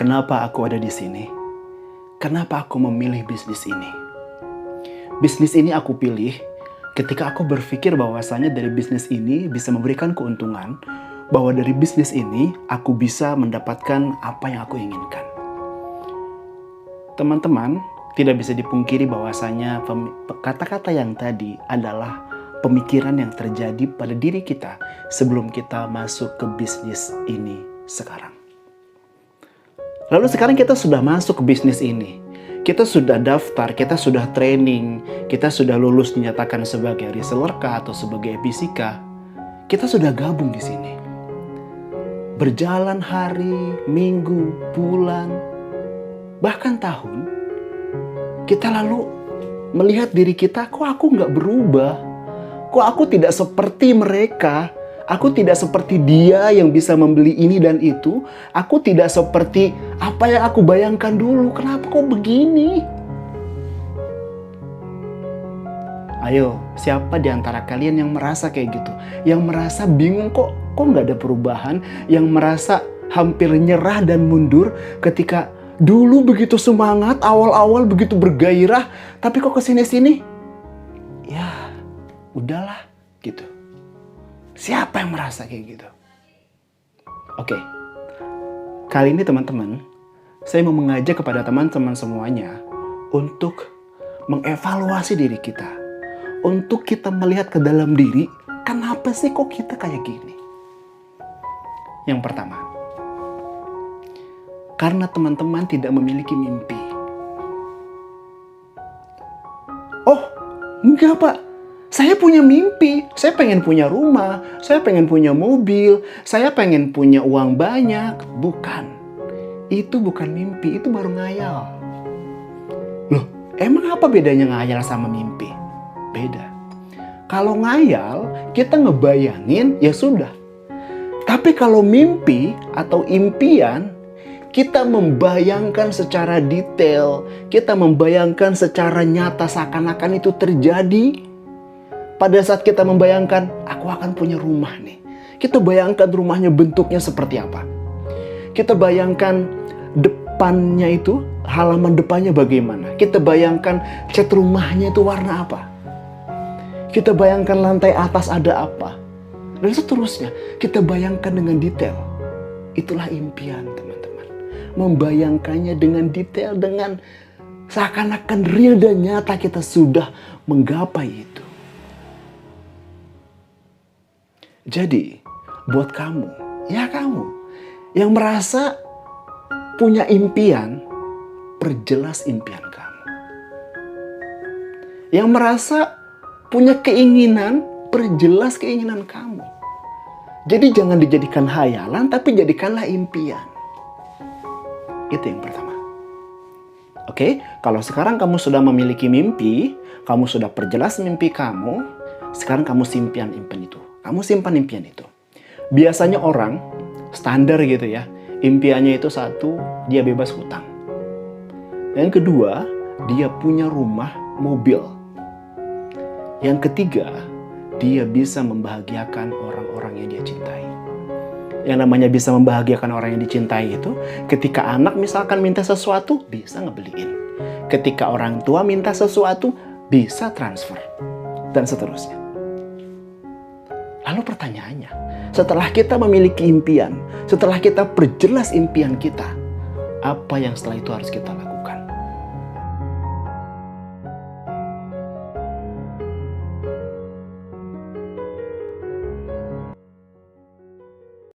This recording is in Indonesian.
Kenapa aku ada di sini? Kenapa aku memilih bisnis ini? Bisnis ini aku pilih ketika aku berpikir bahwasannya dari bisnis ini bisa memberikan keuntungan, bahwa dari bisnis ini aku bisa mendapatkan apa yang aku inginkan. Teman-teman, tidak bisa dipungkiri bahwasanya kata-kata yang tadi adalah pemikiran yang terjadi pada diri kita sebelum kita masuk ke bisnis ini sekarang. Lalu sekarang kita sudah masuk ke bisnis ini. Kita sudah daftar, kita sudah training, kita sudah lulus dinyatakan sebagai reseller kah atau sebagai EPC kah. Kita sudah gabung di sini. Berjalan hari, minggu, bulan, bahkan tahun, kita lalu melihat diri kita, kok aku nggak berubah? Kok aku tidak seperti mereka? Aku tidak seperti dia yang bisa membeli ini dan itu. Aku tidak seperti apa yang aku bayangkan dulu. Kenapa kok begini? Ayo, siapa di antara kalian yang merasa kayak gitu? Yang merasa bingung kok nggak ada perubahan? Yang merasa hampir nyerah dan mundur ketika dulu begitu semangat, awal-awal begitu bergairah, tapi kok kesini-sini? Ya, udahlah gitu. Siapa yang merasa kayak gitu? Oke, kali ini teman-teman, saya mau mengajak kepada teman-teman semuanya untuk mengevaluasi diri kita. Untuk kita melihat ke dalam diri, kenapa sih kok kita kayak gini? Yang pertama, karena teman-teman tidak memiliki mimpi. Oh, enggak Pak. Saya punya mimpi, saya pengen punya rumah, saya pengen punya mobil, saya pengen punya uang banyak. Bukan, itu bukan mimpi, itu baru ngayal. Loh, emang apa bedanya ngayal sama mimpi? Beda. Kalau ngayal, kita ngebayangin, ya sudah. Tapi kalau mimpi atau impian, kita membayangkan secara detail, kita membayangkan secara nyata seakan-akan itu terjadi. Pada saat kita membayangkan, aku akan punya rumah nih. Kita bayangkan rumahnya bentuknya seperti apa. Kita bayangkan depannya itu, halaman depannya bagaimana. Kita bayangkan cat rumahnya itu warna apa. Kita bayangkan lantai atas ada apa. Dan seterusnya, kita bayangkan dengan detail. Itulah impian, teman-teman. Membayangkannya dengan detail, dengan seakan-akan real dan nyata kita sudah menggapai itu. Jadi, buat kamu, ya kamu, yang merasa punya impian, perjelas impian kamu. Yang merasa punya keinginan, perjelas keinginan kamu. Jadi jangan dijadikan hayalan, tapi jadikanlah impian. Itu yang pertama. Oke, kalau sekarang kamu sudah memiliki mimpi, kamu sudah perjelas mimpi kamu, sekarang kamu simpan impian itu. Kamu simpan impian itu. Biasanya orang standar gitu ya, impiannya itu satu, dia bebas hutang. Yang kedua, dia punya rumah, mobil. Yang ketiga, dia bisa membahagiakan orang-orang yang dia cintai. Yang namanya bisa membahagiakan orang yang dicintai itu, ketika anak misalkan minta sesuatu, bisa ngebeliin. Ketika orang tua minta sesuatu, bisa transfer. Dan seterusnya. Lalu pertanyaannya, setelah kita memiliki impian, setelah kita perjelas impian kita, apa yang setelah itu harus kita lakukan?